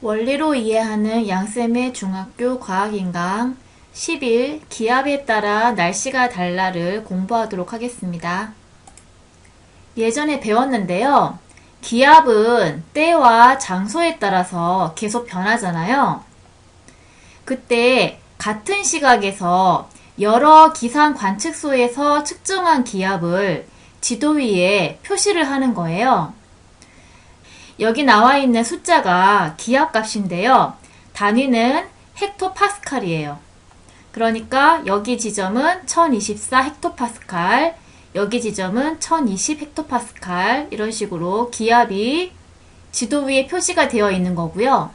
원리로 이해하는 양쌤의 중학교 과학인강 10일 기압에 따라 날씨가 달라를 공부하도록 하겠습니다. 예전에 배웠는데요. 기압은 때와 장소에 따라서 계속 변하잖아요. 그때 같은 시각에서 여러 기상 관측소에서 측정한 기압을 지도 위에 표시를 하는 거예요. 여기 나와 있는 숫자가 기압값인데요. 단위는 헥토파스칼이에요. 그러니까 여기 지점은 1024 헥토파스칼, 여기 지점은 1020 헥토파스칼 이런 식으로 기압이 지도 위에 표시가 되어 있는 거고요.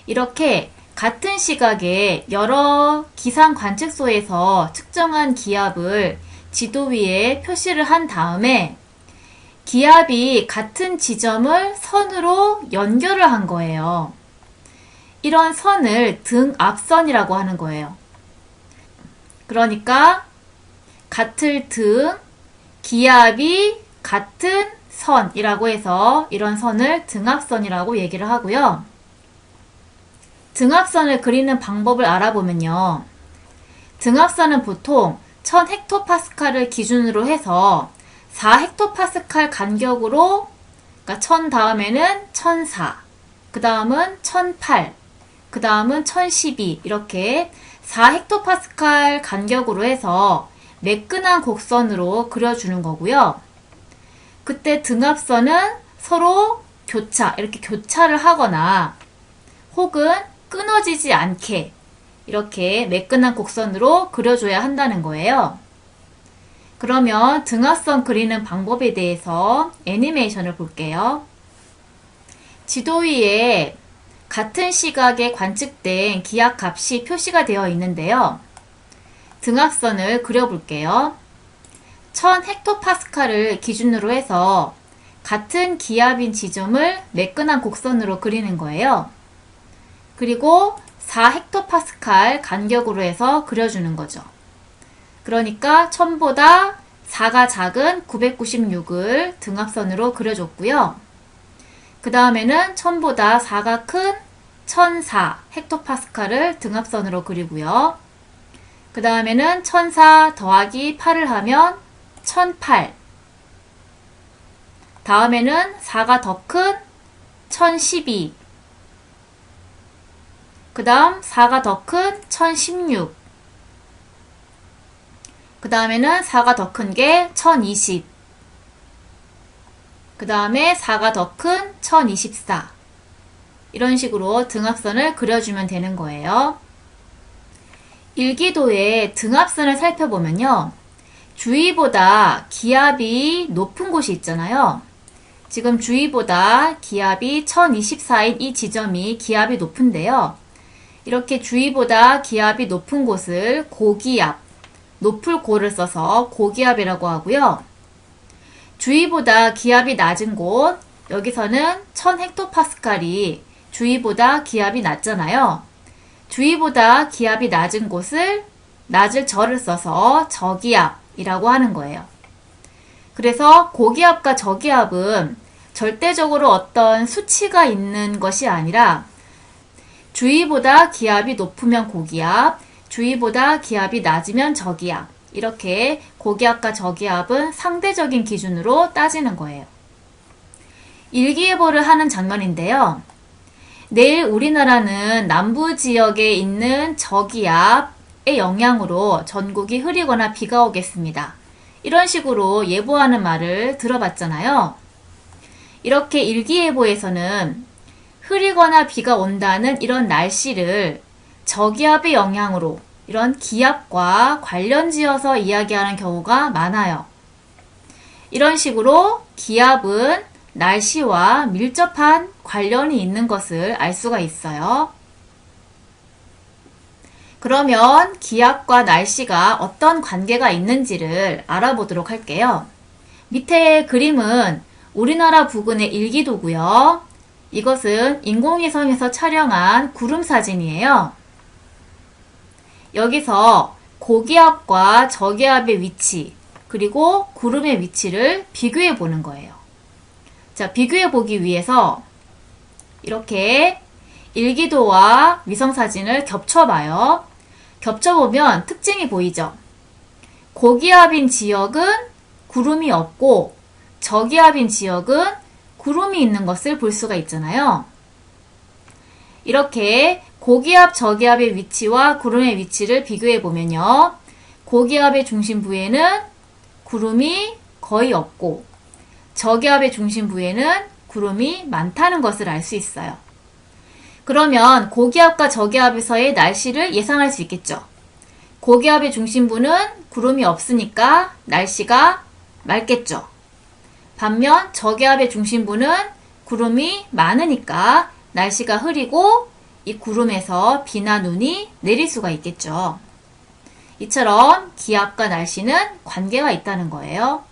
이렇게 같은 시각에 여러 기상 관측소에서 측정한 기압을 지도 위에 표시를 한 다음에 기압이 같은 지점을 선으로 연결을 한 거예요. 이런 선을 등압선이라고 하는 거예요. 그러니까 같을 등, 기압이 같은 선이라고 해서 이런 선을 등압선이라고 얘기를 하고요. 등압선을 그리는 방법을 알아보면요. 등압선은 보통 1000헥토파스칼을 기준으로 해서 4헥토파스칼 간격으로, 그러니까 1000 다음에는 1004, 그 다음은 1008, 그 다음은 1012 이렇게 4헥토파스칼 간격으로 해서 매끈한 곡선으로 그려주는 거고요. 그때 등압선은 서로 이렇게 교차를 하거나 혹은 끊어지지 않게 이렇게 매끈한 곡선으로 그려줘야 한다는 거예요. 그러면 등압선 그리는 방법에 대해서 애니메이션을 볼게요. 지도 위에 같은 시각에 관측된 기압값이 표시가 되어 있는데요. 등압선을 그려볼게요. 1000헥토파스칼을 기준으로 해서 같은 기압인 지점을 매끈한 곡선으로 그리는 거예요. 그리고 4헥토파스칼 간격으로 해서 그려주는 거죠. 그러니까 1000보다 4가 작은 996을 등압선으로 그려줬고요. 그 다음에는 1000보다 4가 큰 1004 헥토파스칼을 등압선으로 그리고요. 그 다음에는 1004 더하기 8을 하면 1008. 다음에는 4가 더 큰 1012. 그 다음 4가 더 큰 1016. 그 다음에는 4가 더 큰 게 1020. 그 다음에 4가 더 큰 1024. 이런 식으로 등압선을 그려주면 되는 거예요. 일기도의 등압선을 살펴보면요. 주위보다 기압이 높은 곳이 있잖아요. 지금 주위보다 기압이 1024인 이 지점이 기압이 높은데요. 이렇게 주위보다 기압이 높은 곳을 고기압, 높을 고를 써서 고기압이라고 하고요. 주위보다 기압이 낮은 곳, 여기서는 1000헥토파스칼이 주위보다 기압이 낮잖아요. 주위보다 기압이 낮은 곳을 낮을 절을 써서 저기압이라고 하는 거예요. 그래서 고기압과 저기압은 절대적으로 어떤 수치가 있는 것이 아니라 주위보다 기압이 높으면 고기압, 주위보다 기압이 낮으면 저기압, 이렇게 고기압과 저기압은 상대적인 기준으로 따지는 거예요. 일기예보를 하는 장면인데요. 내일 우리나라는 남부 지역에 있는 저기압의 영향으로 전국이 흐리거나 비가 오겠습니다. 이런 식으로 예보하는 말을 들어봤잖아요. 이렇게 일기예보에서는 흐리거나 비가 온다는 이런 날씨를 저기압의 영향으로 이런 기압과 관련지어서 이야기하는 경우가 많아요. 이런 식으로 기압은 날씨와 밀접한 관련이 있는 것을 알 수가 있어요. 그러면 기압과 날씨가 어떤 관계가 있는지를 알아보도록 할게요. 밑에 그림은 우리나라 부근의 일기도고요. 이것은 인공위성에서 촬영한 구름 사진이에요. 여기서 고기압과 저기압의 위치, 그리고 구름의 위치를 비교해 보는 거예요. 자, 비교해 보기 위해서 이렇게 일기도와 위성사진을 겹쳐봐요. 겹쳐보면 특징이 보이죠? 고기압인 지역은 구름이 없고 저기압인 지역은 구름이 있는 것을 볼 수가 있잖아요. 이렇게 고기압, 저기압의 위치와 구름의 위치를 비교해 보면요. 고기압의 중심부에는 구름이 거의 없고 저기압의 중심부에는 구름이 많다는 것을 알 수 있어요. 그러면 고기압과 저기압에서의 날씨를 예상할 수 있겠죠. 고기압의 중심부는 구름이 없으니까 날씨가 맑겠죠. 반면 저기압의 중심부는 구름이 많으니까 날씨가 흐리고 이 구름에서 비나 눈이 내릴 수가 있겠죠. 이처럼 기압과 날씨는 관계가 있다는 거예요.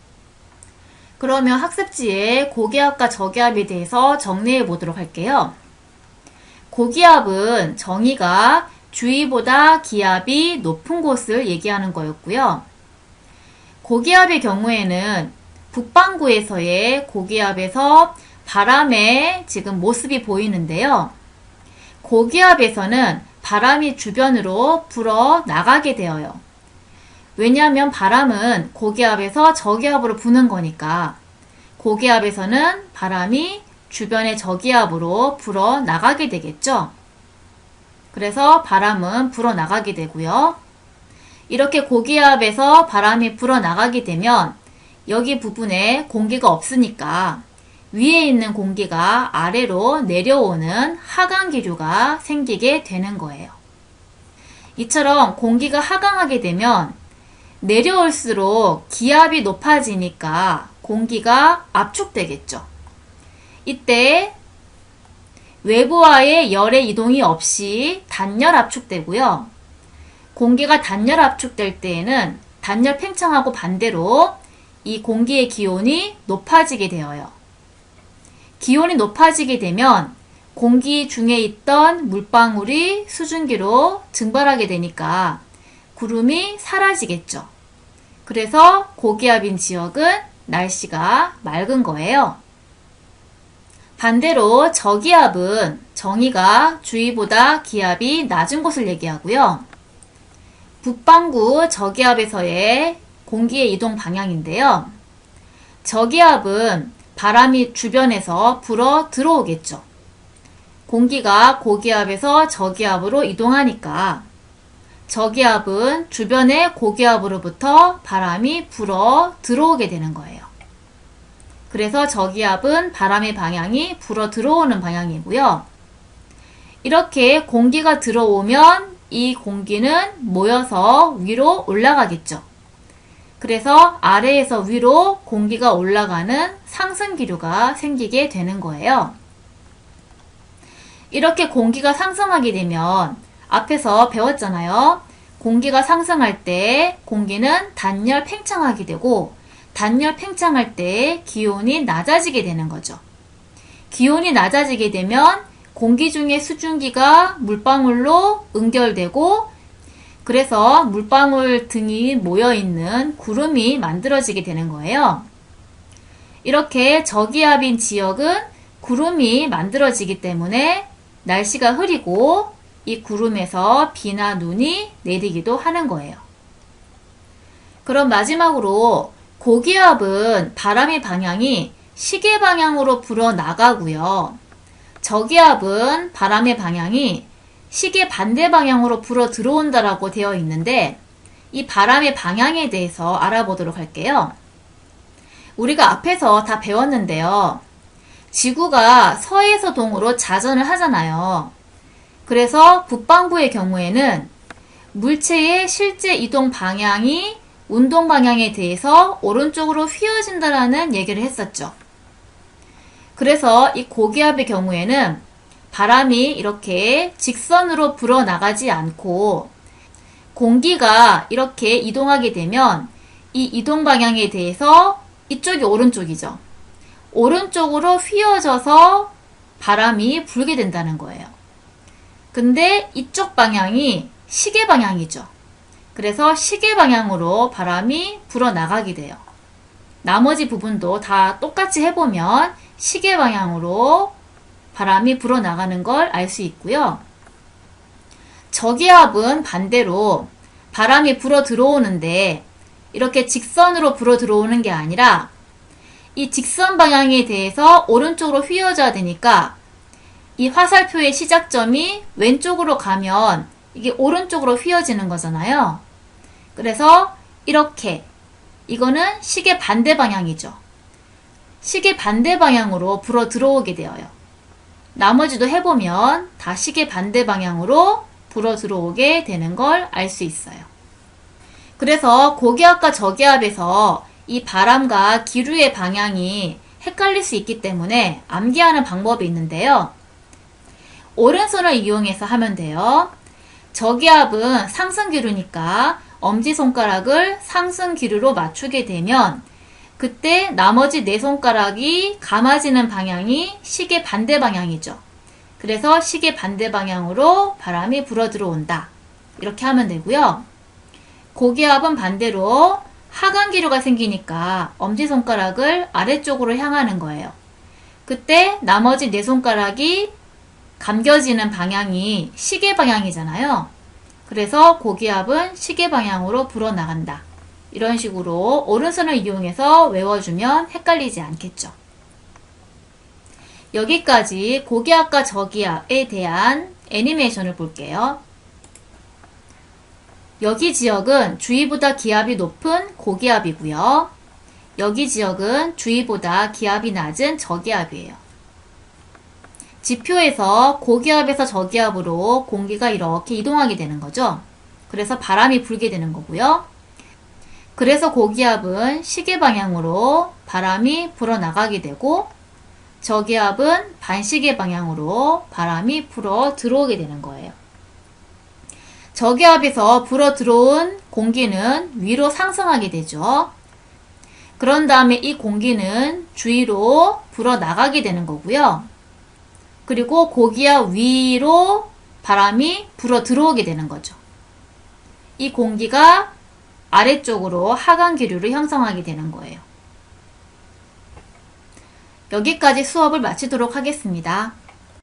그러면 학습지에 고기압과 저기압에 대해서 정리해 보도록 할게요. 고기압은 정의가 주위보다 기압이 높은 곳을 얘기하는 거였고요. 고기압의 경우에는 북반구에서의 고기압에서 바람의 지금 모습이 보이는데요. 고기압에서는 바람이 주변으로 불어 나가게 되어요. 왜냐하면 바람은 고기압에서 저기압으로 부는 거니까 고기압에서는 바람이 주변의 저기압으로 불어 나가게 되겠죠. 그래서 바람은 불어 나가게 되고요. 이렇게 고기압에서 바람이 불어 나가게 되면 여기 부분에 공기가 없으니까 위에 있는 공기가 아래로 내려오는 하강 기류가 생기게 되는 거예요. 이처럼 공기가 하강하게 되면 내려올수록 기압이 높아지니까 공기가 압축되겠죠. 이때 외부와의 열의 이동이 없이 단열 압축되고요. 공기가 단열 압축될 때에는 단열 팽창하고 반대로 이 공기의 기온이 높아지게 되어요. 기온이 높아지게 되면 공기 중에 있던 물방울이 수증기로 증발하게 되니까 구름이 사라지겠죠. 그래서 고기압인 지역은 날씨가 맑은 거예요. 반대로 저기압은 정의가 주위보다 기압이 낮은 곳을 얘기하고요. 북반구 저기압에서의 공기의 이동 방향인데요. 저기압은 바람이 주변에서 불어 들어오겠죠. 공기가 고기압에서 저기압으로 이동하니까 저기압은 주변의 고기압으로부터 바람이 불어 들어오게 되는 거예요. 그래서 저기압은 바람의 방향이 불어 들어오는 방향이고요. 이렇게 공기가 들어오면 이 공기는 모여서 위로 올라가겠죠. 그래서 아래에서 위로 공기가 올라가는 상승 기류가 생기게 되는 거예요. 이렇게 공기가 상승하게 되면 앞에서 배웠잖아요. 공기가 상승할 때 공기는 단열 팽창하게 되고 단열 팽창할 때 기온이 낮아지게 되는 거죠. 기온이 낮아지게 되면 공기 중에 수증기가 물방울로 응결되고 그래서 물방울 등이 모여있는 구름이 만들어지게 되는 거예요. 이렇게 저기압인 지역은 구름이 만들어지기 때문에 날씨가 흐리고 이 구름에서 비나 눈이 내리기도 하는 거예요. 그럼 마지막으로 고기압은 바람의 방향이 시계 방향으로 불어 나가고요. 저기압은 바람의 방향이 시계 반대 방향으로 불어 들어온다라고 되어 있는데 이 바람의 방향에 대해서 알아보도록 할게요. 우리가 앞에서 다 배웠는데요. 지구가 서에서 동으로 자전을 하잖아요. 그래서 북반구의 경우에는 물체의 실제 이동 방향이 운동 방향에 대해서 오른쪽으로 휘어진다라는 얘기를 했었죠. 그래서 이 고기압의 경우에는 바람이 이렇게 직선으로 불어나가지 않고 공기가 이렇게 이동하게 되면 이 이동 방향에 대해서 이쪽이 오른쪽이죠. 오른쪽으로 휘어져서 바람이 불게 된다는 거예요. 근데 이쪽 방향이 시계 방향이죠. 그래서 시계 방향으로 바람이 불어나가게 돼요. 나머지 부분도 다 똑같이 해보면 시계 방향으로 바람이 불어나가는 걸 알 수 있고요. 저기압은 반대로 바람이 불어 들어오는데 이렇게 직선으로 불어 들어오는 게 아니라 이 직선 방향에 대해서 오른쪽으로 휘어져야 되니까 이 화살표의 시작점이 왼쪽으로 가면 이게 오른쪽으로 휘어지는 거잖아요. 그래서 이렇게 이거는 시계 반대 방향이죠. 시계 반대 방향으로 불어 들어오게 되어요. 나머지도 해보면 다 시계 반대 방향으로 불어 들어오게 되는 걸 알 수 있어요. 그래서 고기압과 저기압에서 이 바람과 기류의 방향이 헷갈릴 수 있기 때문에 암기하는 방법이 있는데요. 오른손을 이용해서 하면 돼요. 저기압은 상승 기류니까 엄지손가락을 상승 기류로 맞추게 되면 그때 나머지 네 손가락이 감아지는 방향이 시계 반대 방향이죠. 그래서 시계 반대 방향으로 바람이 불어 들어온다. 이렇게 하면 되고요. 고기압은 반대로 하강 기류가 생기니까 엄지손가락을 아래쪽으로 향하는 거예요. 그때 나머지 네 손가락이 감겨지는 방향이 시계 방향이잖아요. 그래서 고기압은 시계 방향으로 불어나간다. 이런 식으로 오른손을 이용해서 외워주면 헷갈리지 않겠죠. 여기까지 고기압과 저기압에 대한 애니메이션을 볼게요. 여기 지역은 주위보다 기압이 높은 고기압이고요. 여기 지역은 주위보다 기압이 낮은 저기압이에요. 지표에서 고기압에서 저기압으로 공기가 이렇게 이동하게 되는 거죠. 그래서 바람이 불게 되는 거고요. 그래서 고기압은 시계 방향으로 바람이 불어나가게 되고 저기압은 반시계 방향으로 바람이 불어 들어오게 되는 거예요. 저기압에서 불어 들어온 공기는 위로 상승하게 되죠. 그런 다음에 이 공기는 주위로 불어 나가게 되는 거고요. 그리고 고기압 위로 바람이 불어 들어오게 되는 거죠. 이 공기가 아래쪽으로 하강 기류를 형성하게 되는 거예요. 여기까지 수업을 마치도록 하겠습니다.